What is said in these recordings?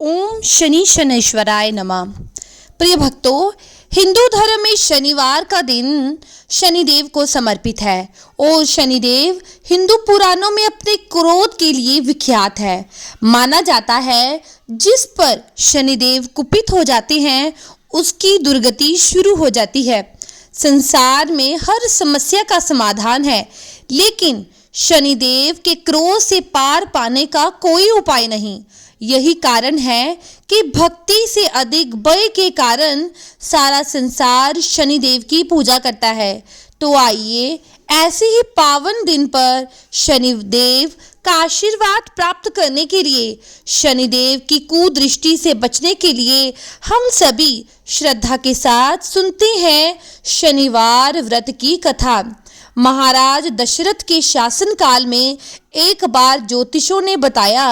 ओम शनि शनैश्वराय नमः। प्रिय भक्तों, हिंदू धर्म में शनिवार का दिन शनिदेव को समर्पित है और शनिदेव हिंदू पुराणों में अपने क्रोध के लिए विख्यात है। माना जाता है जिस पर शनिदेव कुपित हो जाते हैं उसकी दुर्गति शुरू हो जाती है। संसार में हर समस्या का समाधान है, लेकिन शनिदेव के क्रोध से पार पाने का कोई उपाय नहीं। यही कारण है कि भक्ति से अधिक भय के कारण सारा संसार शनिदेव की पूजा करता है। तो आइए ऐसे ही पावन दिन पर शनिदेव का आशीर्वाद प्राप्त करने के लिए, शनिदेव की कुदृष्टि से बचने के लिए हम सभी श्रद्धा के साथ सुनते हैं शनिवार व्रत की कथा। महाराज दशरथ के शासन काल में एक बार ज्योतिषों ने बताया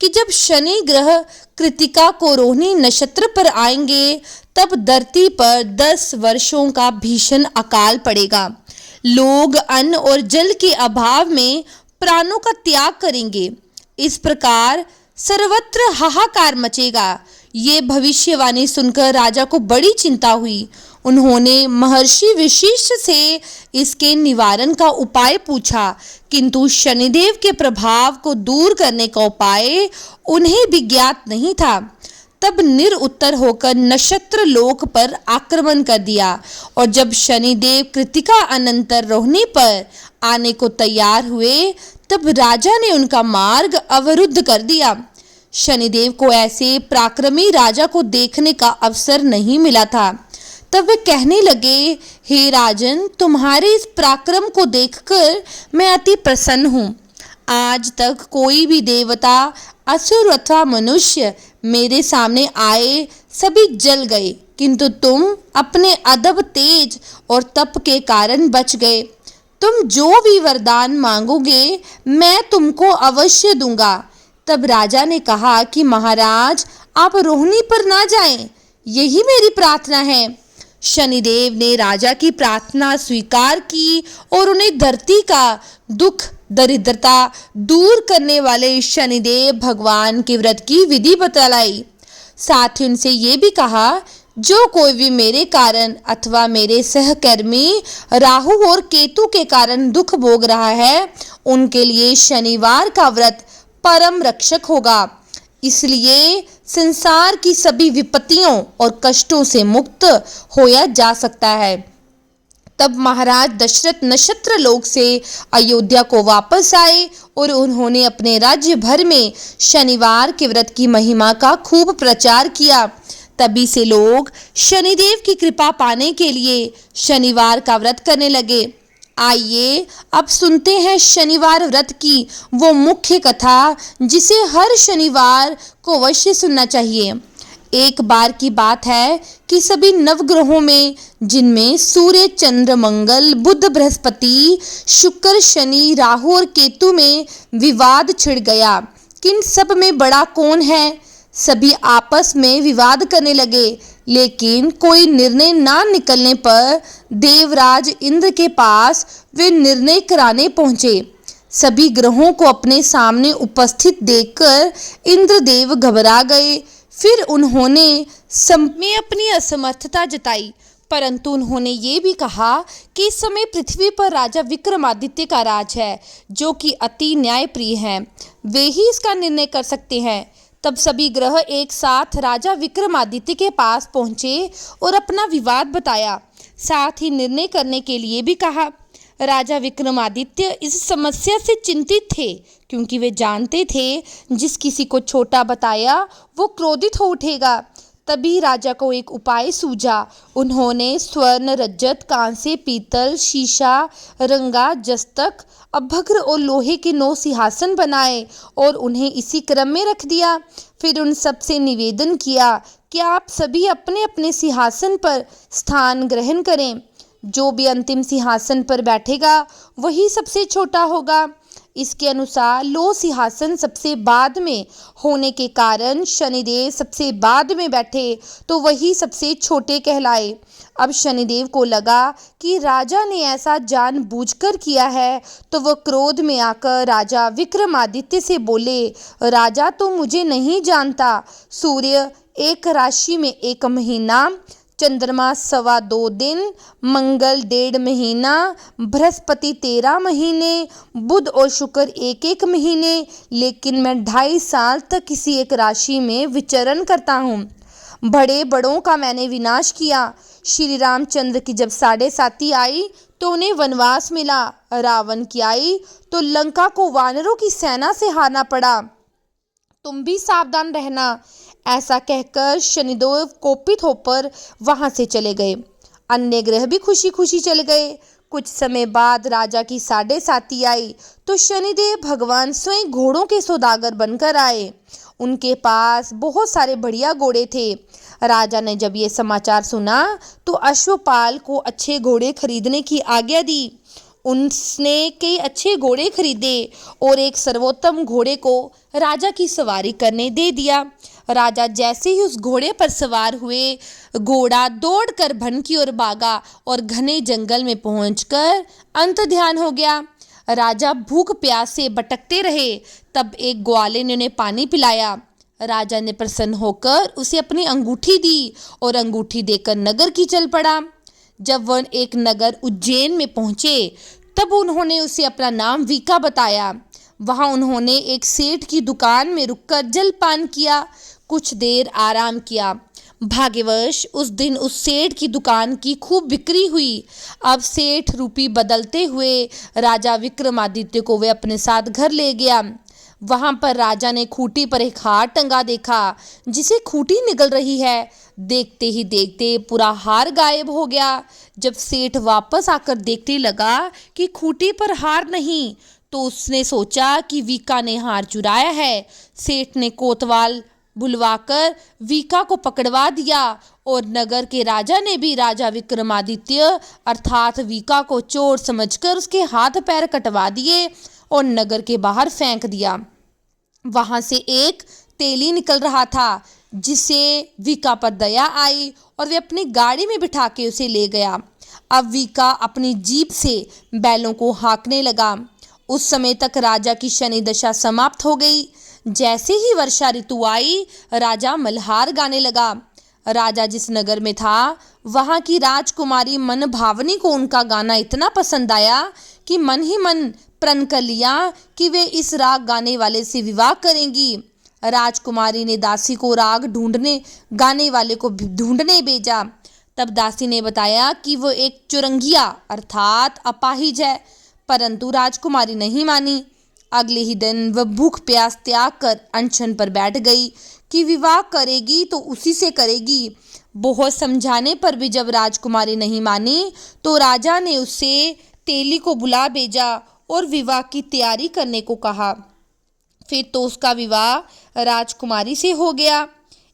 कि जब शनि ग्रह कृतिका को रोहिणी नक्षत्र पर आएंगे तब धरती पर 10 वर्षों का भीषण अकाल पड़ेगा। लोग अन्न और जल के अभाव में प्राणों का त्याग करेंगे। इस प्रकार सर्वत्र हाहाकार मचेगा। ये भविष्यवाणी सुनकर राजा को बड़ी चिंता हुई। उन्होंने महर्षि वशिष्ठ से इसके निवारण का उपाय पूछा, किंतु शनिदेव के प्रभाव को दूर करने का उपाय उन्हें भी ज्ञात नहीं था। तब निरुत्तर होकर नक्षत्र लोक पर आक्रमण कर दिया और जब शनिदेव कृतिका अनंतर रोहिणी पर आने को तैयार हुए तब राजा ने उनका मार्ग अवरुद्ध कर दिया। शनिदेव को ऐसे पराक्रमी राजा को देखने का अवसर नहीं मिला था। तब वे कहने लगे, हे राजन, तुम्हारे इस पराक्रम को देखकर मैं अति प्रसन्न हूँ। आज तक कोई भी देवता, असुर अथवा मनुष्य मेरे सामने आए सभी जल गए, किंतु तुम अपने अदब तेज और तप के कारण बच गए। तुम जो भी वरदान मांगोगे मैं तुमको अवश्य दूंगा। तब राजा ने कहा कि महाराज, आप रोहिणी पर ना जाएं, यही मेरी प्रार्थना है। शनिदेव ने राजा की प्रार्थना स्वीकार की और उन्हें धरती का दुख दरिद्रता दूर करने वाले शनिदेव भगवान के व्रत की विधि बतलाई। साथ ही उनसे ये भी कहा, जो कोई भी मेरे कारण अथवा मेरे सहकर्मी राहु और केतु के कारण दुख भोग रहा है, उनके लिए शनिवार का व्रत परम रक्षक होगा। इसलिए संसार की सभी विपत्तियों और कष्टों से मुक्त होया जा सकता है। तब महाराज दशरथ नक्षत्र लोक से अयोध्या को वापस आए और उन्होंने अपने राज्य भर में शनिवार के व्रत की महिमा का खूब प्रचार किया। तभी से लोग शनिदेव की कृपा पाने के लिए शनिवार का व्रत करने लगे। आइए अब सुनते हैं शनिवार व्रत की वो मुख्य कथा जिसे हर शनिवार को अवश्य सुनना चाहिए। एक बार की बात है कि सभी नवग्रहों में, जिनमें सूर्य, चंद्र, मंगल, बुध, बृहस्पति, शुक्र, शनि, राहु और केतु में विवाद छिड़ गया कि इन सब में बड़ा कौन है। सभी आपस में विवाद करने लगे, लेकिन कोई निर्णय ना निकलने पर देवराज इंद्र के पास वे निर्णय कराने पहुंचे। सभी ग्रहों को अपने सामने उपस्थित देखकर इंद्रदेव घबरा गए। फिर उन्होंने में अपनी असमर्थता जताई, परंतु उन्होंने ये भी कहा कि इस समय पृथ्वी पर राजा विक्रमादित्य का राज है, जो कि अति न्यायप्रिय हैं। वे ही इसका निर्णय कर सकते हैं। तब सभी ग्रह एक साथ राजा विक्रमादित्य के पास पहुंचे और अपना विवाद बताया, साथ ही निर्णय करने के लिए भी कहा। राजा विक्रमादित्य इस समस्या से चिंतित थे, क्योंकि वे जानते थे जिस किसी को छोटा बताया वो क्रोधित हो उठेगा। तभी राजा को एक उपाय सूझा। उन्होंने स्वर्ण, रजत, कांसे, पीतल, शीशा, रंगा, जस्तक, अभ्रक और लोहे के 9 सिंहासन बनाए और उन्हें इसी क्रम में रख दिया। फिर उन सब से निवेदन किया कि आप सभी अपने अपने सिंहासन पर स्थान ग्रहण करें। जो भी अंतिम सिंहासन पर बैठेगा वही सबसे छोटा होगा। इसके अनुसार लो सिंहासन सबसे बाद में होने के कारण शनिदेव सबसे बाद में बैठे तो वही सबसे छोटे कहलाए। अब शनिदेव को लगा कि राजा ने ऐसा जानबूझकर किया है, तो वह क्रोध में आकर राजा विक्रमादित्य से बोले, राजा तो मुझे नहीं जानता। सूर्य एक राशि में 1 महीना, चंद्रमा 2.25 दिन, मंगल 1.5 महीना, बृहस्पति 13 महीने, बुध और शुक्र 1-1 महीने, लेकिन मैं 2.5 साल तक किसी एक राशि में विचरण करता हूँ। बड़े बड़ों का मैंने विनाश किया। श्री रामचंद्र की जब 7.5 आई तो उन्हें वनवास मिला। रावण की आई तो लंका को वानरों की सेना से हारना पड़ा। तुम भी सावधान रहना। ऐसा कहकर शनिदेव कोपित होकर वहां से चले गए। अन्य ग्रह भी खुशी खुशी चले गए। कुछ समय बाद राजा की 7.5 आई तो शनिदेव भगवान स्वयं घोड़ों के सौदागर बनकर आए। उनके पास बहुत सारे बढ़िया घोड़े थे। राजा ने जब ये समाचार सुना तो अश्वपाल को अच्छे घोड़े खरीदने की आज्ञा दी। उसने कई अच्छे घोड़े खरीदे और एक सर्वोत्तम घोड़े को राजा की सवारी करने दे दिया। राजा जैसे ही उस घोड़े पर सवार हुए, घोड़ा दौड़कर वन की ओर भागा और घने जंगल में पहुंचकर अंत ध्यान हो गया। राजा भूख प्यास से भटकते रहे। तब एक ग्वाले ने उन्हें पानी पिलाया। राजा ने प्रसन्न होकर उसे अपनी अंगूठी दी और अंगूठी देकर नगर की चल पड़ा। जब वह एक नगर उज्जैन में पहुंचे तब उन्होंने उसे अपना नाम वीका बताया। वहां उन्होंने एक सेठ की दुकान में रुककर जलपान किया। कुछ देर आराम किया। भाग्यवश उस दिन उस सेठ की दुकान की खूब बिक्री हुई। अब सेठ रूपी बदलते हुए राजा विक्रमादित्य को वे अपने साथ घर ले गया। वहां पर राजा ने खूंटी पर एक हार टंगा देखा जिसे खूंटी निगल रही है। देखते ही देखते पूरा हार गायब हो गया। जब सेठ वापस आकर देखने लगा कि खूंटी पर हार नहीं, तो उसने सोचा कि वीका ने हार चुराया है। सेठ ने कोतवाल बुलवाकर वीका को पकड़वा दिया और नगर के राजा ने भी राजा विक्रमादित्य अर्थात वीका को चोर समझकर उसके हाथ पैर कटवा दिए और नगर के बाहर फेंक दिया। वहां से एक तेली निकल रहा था जिसे वीका पर दया आई और वे अपनी गाड़ी में बिठा के उसे ले गया। अब वीका अपनी जीभ से बैलों को हाँकने लगा। उस समय तक राजा की शनि दशा समाप्त हो गई। जैसे ही वर्षा ऋतु आई, राजा मल्हार गाने लगा। राजा जिस नगर में था वहां की राजकुमारी मन भावनी को उनका गाना इतना पसंद आया कि मन ही मन प्रण कर लिया कि वे इस राग गाने वाले से विवाह करेंगी। राजकुमारी ने दासी को राग ढूंढने गाने वाले को ढूंढने भेजा। तब दासी ने बताया कि वो एक चुरंगिया अर्थात अपाहिज है, परंतु राजकुमारी नहीं मानी। अगले ही दिन वह भूख प्यास त्याग कर अनशन पर बैठ गई कि विवाह करेगी तो उसी से करेगी। बहुत समझाने पर भी जब राजकुमारी नहीं मानी तो राजा ने उससे तेली को बुला भेजा और विवाह की तैयारी करने को कहा। फिर तो उसका विवाह राजकुमारी से हो गया।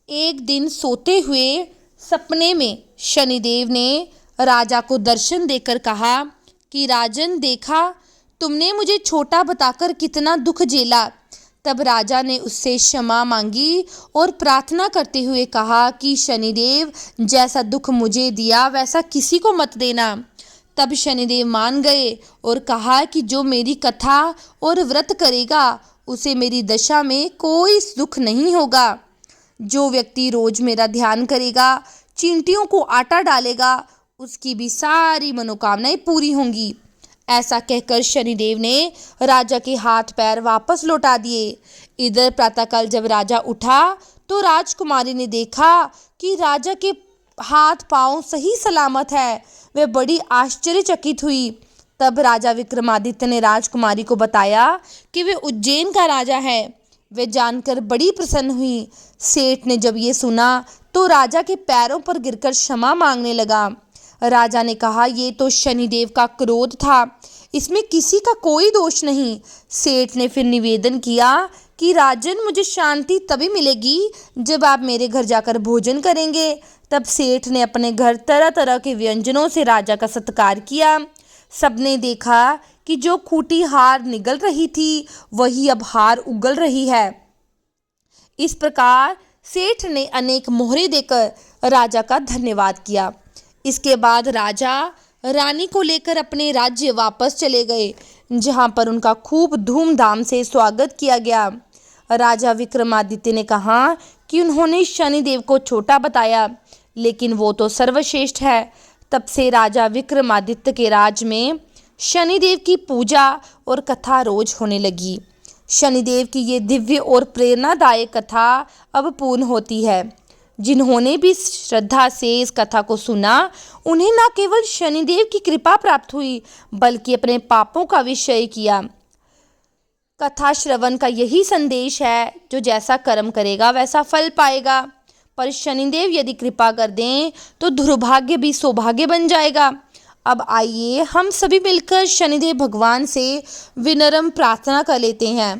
एक दिन सोते हुए सपने में शनिदेव ने राजा को दर्शन देकर कहा कि राजन, देखा तुमने मुझे छोटा बताकर कितना दुख झेला। तब राजा ने उससे क्षमा मांगी और प्रार्थना करते हुए कहा कि शनिदेव, जैसा दुख मुझे दिया वैसा किसी को मत देना। तब शनिदेव मान गए और कहा कि जो मेरी कथा और व्रत करेगा उसे मेरी दशा में कोई दुख नहीं होगा। जो व्यक्ति रोज मेरा ध्यान करेगा, चींटियों को आटा डालेगा, उसकी भी सारी मनोकामनाएं पूरी होंगी। ऐसा कहकर शनिदेव ने राजा के हाथ पैर वापस लौटा दिए। इधर प्रातःकाल जब राजा उठा तो राजकुमारी ने देखा कि राजा के हाथ पांव सही सलामत है। वह बड़ी आश्चर्यचकित हुई। तब राजा विक्रमादित्य ने राजकुमारी को बताया कि वे उज्जैन का राजा है। वे जानकर बड़ी प्रसन्न हुई। सेठ ने जब ये सुना तो राजा के पैरों पर गिरकर क्षमा मांगने लगा। राजा ने कहा, ये तो शनिदेव का क्रोध था, इसमें किसी का कोई दोष नहीं। सेठ ने फिर निवेदन किया कि राजन, मुझे शांति तभी मिलेगी जब आप मेरे घर जाकर भोजन करेंगे। तब सेठ ने अपने घर तरह तरह के व्यंजनों से राजा का सत्कार किया। सबने देखा कि जो खूटी हार निगल रही थी वही अब हार उगल रही है। इस प्रकार सेठ ने अनेक मोहरे देकर राजा का धन्यवाद किया। इसके बाद राजा रानी को लेकर अपने राज्य वापस चले गए, जहां पर उनका खूब धूमधाम से स्वागत किया गया। राजा विक्रमादित्य ने कहा कि उन्होंने शनिदेव को छोटा बताया, लेकिन वो तो सर्वश्रेष्ठ है। तब से राजा विक्रमादित्य के राज में शनिदेव की पूजा और कथा रोज होने लगी। शनिदेव की ये दिव्य और प्रेरणादायक कथा अब पूर्ण होती है। जिन्होंने भी श्रद्धा से इस कथा को सुना, उन्हें न केवल शनिदेव की कृपा प्राप्त हुई, बल्कि अपने पापों का विषय किया। कथा श्रवण का यही संदेश है, जो जैसा कर्म करेगा वैसा फल पाएगा। पर शनिदेव यदि कृपा कर दें तो दुर्भाग्य भी सौभाग्य बन जाएगा। अब आइए हम सभी मिलकर शनिदेव भगवान से विनम्र प्रार्थना कर लेते हैं।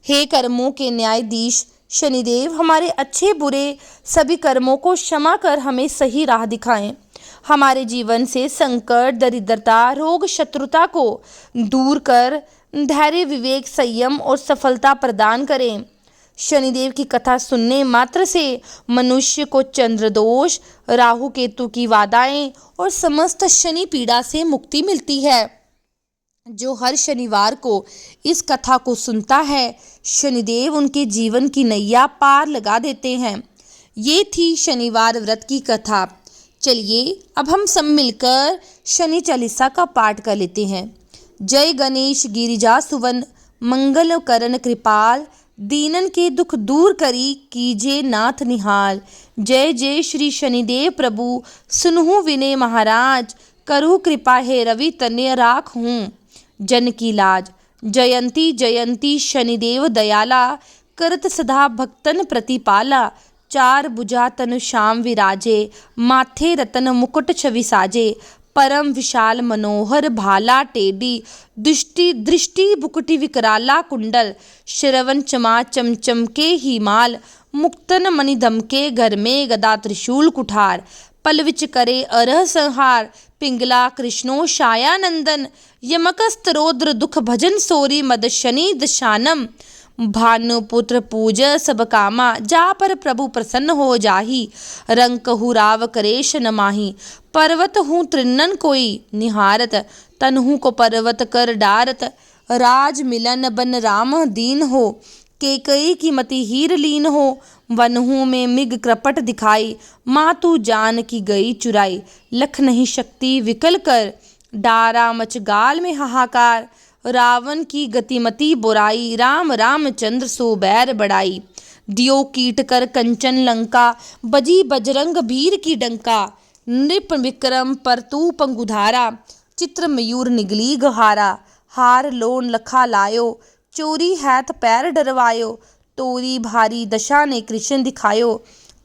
हे कर्मों के न्यायाधीश शनिदेव, हमारे अच्छे बुरे सभी कर्मों को क्षमा कर हमें सही राह दिखाएं। हमारे जीवन से संकट, दरिद्रता, रोग, शत्रुता को दूर कर धैर्य, विवेक, संयम और सफलता प्रदान करें। शनिदेव की कथा सुनने मात्र से मनुष्य को चंद्र दोष, राहु केतु की बाधाएं और समस्त शनि पीड़ा से मुक्ति मिलती है। जो हर शनिवार को इस कथा को सुनता है, शनिदेव उनके जीवन की नैया पार लगा देते हैं। ये थी शनिवार व्रत की कथा। चलिए अब हम सब मिलकर शनि चालीसा का पाठ कर लेते हैं। जय गणेश गिरिजा सुवन, मंगल करण कृपाल, दीनन के दुख दूर करी, कीजे नाथ निहाल। जय जय श्री शनिदेव प्रभु, सुनहु विनय महाराज, करहु कृपा है रवि तनय राखहूँ जन की लाज। जयंती जयंती शनिदेव दयाला, करत सदा भक्तन प्रतिपाला। चार भुजा तनु श्याम विराजे, माथे रतन मुकुट छवि साजे। परम विशाल मनोहर भाला टेडी, दृष्टि बुकुटि विकराला कुंडल। श्रवण चमा चमचम के हिमाल, मुक्तन मणि धमके घर में गदा त्रिशूल कुठार। पलविच करे अरह संहार, पिंगला कृष्णो छायानंदन। यमकस्तरोद्र दुख भजन सोरी, मद शनि दशानम। भानुपुत्र पूज सब कामा, जा पर प्रभु प्रसन्न हो जाही। रंग कहु राव करेश न माही, पर्वत हूँ त्रिनन कोई निहारत। तनहु को पर्वत कर डारत, राज मिलन बन राम दीन हो। केकई की मति हीर लीन हो, वनहु में मिग कृपट दिखाई। मातु जान की गई चुराई, लख नहीं शक्ति विकल कर। डारा मच गाल में हाहाकार, रावण की गतिमति बुराई। राम रामचंद्र सो बैर बढ़ाई। दियो कीट कर कंचन लंका, बजी बजरंग वीर की डंका। नृप विक्रम पर तू पंगुधारा, चित्र मयूर निगली गहारा। हार लोन लखा लायो, चोरी हैत पैर डरवायो। तोरी भारी दशा ने कृष्ण दिखायो,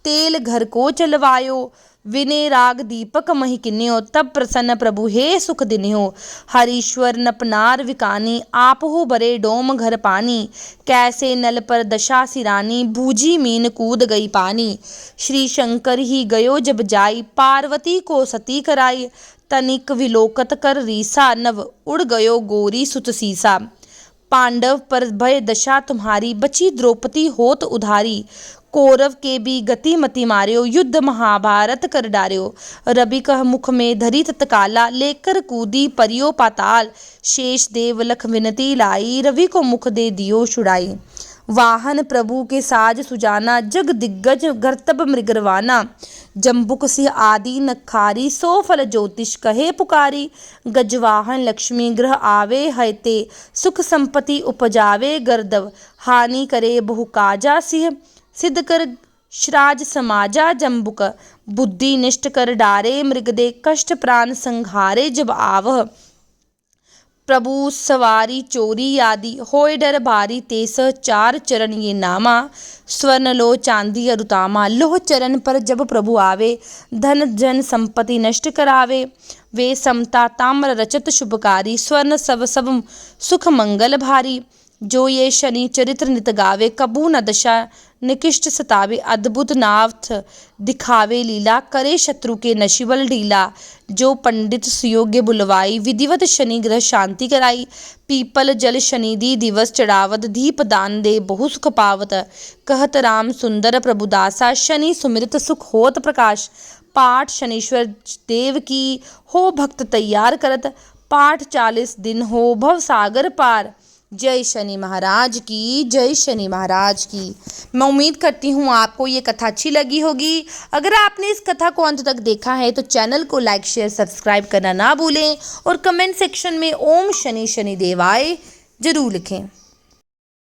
तेल घर को चलवायो। विनय राग दीपक मही किन्यो, तब प्रसन्न प्रभु हे सुख दिन्यो। हरीश्वर नपनार विकानी, आप हो बरे डोम घर पानी। कैसे नल पर दशा सिरानी, बूझी मीन कूद गई पानी। श्री शंकर ही गयो जब जाई, पार्वती को सती कराई। तनिक विलोकत कर रीसा, नव उड़ गयो गोरी सुत सीसा। पांडव पर भय दशा तुम्हारी, बची द्रौपदी होत उधारी। कौरव के भी गति मति मार्यो, युद्ध महाभारत कर डार्यो। रवि कह मुख में धरी तत्काला, लेकर कूदी परियो पाताल। शेष देव लख विनती लाई, रवि को मुख दे दियो छुड़ाई। वाहन प्रभु के साज सुजाना, जग दिग्गज गर्तब मृगरवाना। जम्बुक सिंह आदि नखारी, सो फल ज्योतिष कहे पुकारी। गजवाहन लक्ष्मी ग्रह आवे हैते, सुख संपत्ति उपजावे गर्दव। हानि करे बहु काजा सिंह, सिद्ध कर श्राज समाजा जम्बुक। बुद्धि निष्ठ कर डारे मृगदे, कष्ट प्राण संहारे जब आवह। प्रभु सवारी चोरी आदि, होय डर भारी तेस चार चरण ये नामा। स्वर्ण लो चांदी अरुतामा, लोह चरण पर जब प्रभु आवे। धन जन संपत्ति नष्ट करावे, वे समता ताम्र रचत शुभकारी। स्वर्ण सब सुख मंगल भारी, जो ये शनि चरित्र नित गावे। कबू न दशा निकिष्ट सतावे, अद्भुत नाथ दिखावे लीला, करे शत्रु के नशिबल ढीला, जो पंडित सुयोग्य बुलवाई, विधिवत शनि ग्रह शांति कराई, पीपल जल शनिदी दिवस चढ़ावत, दीप दान दे बहु सुख पावत, कहत राम सुंदर प्रभुदासा, शनि सुमिरत सुख होत प्रकाश, पाठ शनीश्वर देव की हो भक्त तैयार करत, पाठ 40 दिन हो भव सागर पार। जय शनि महाराज की, जय शनि महाराज की। मैं उम्मीद करती हूँ आपको ये कथा अच्छी लगी होगी। अगर आपने इस कथा को अंत तक देखा है तो चैनल को लाइक शेयर सब्सक्राइब करना ना भूलें और कमेंट सेक्शन में ओम शनि शनि देवाय जरूर लिखें।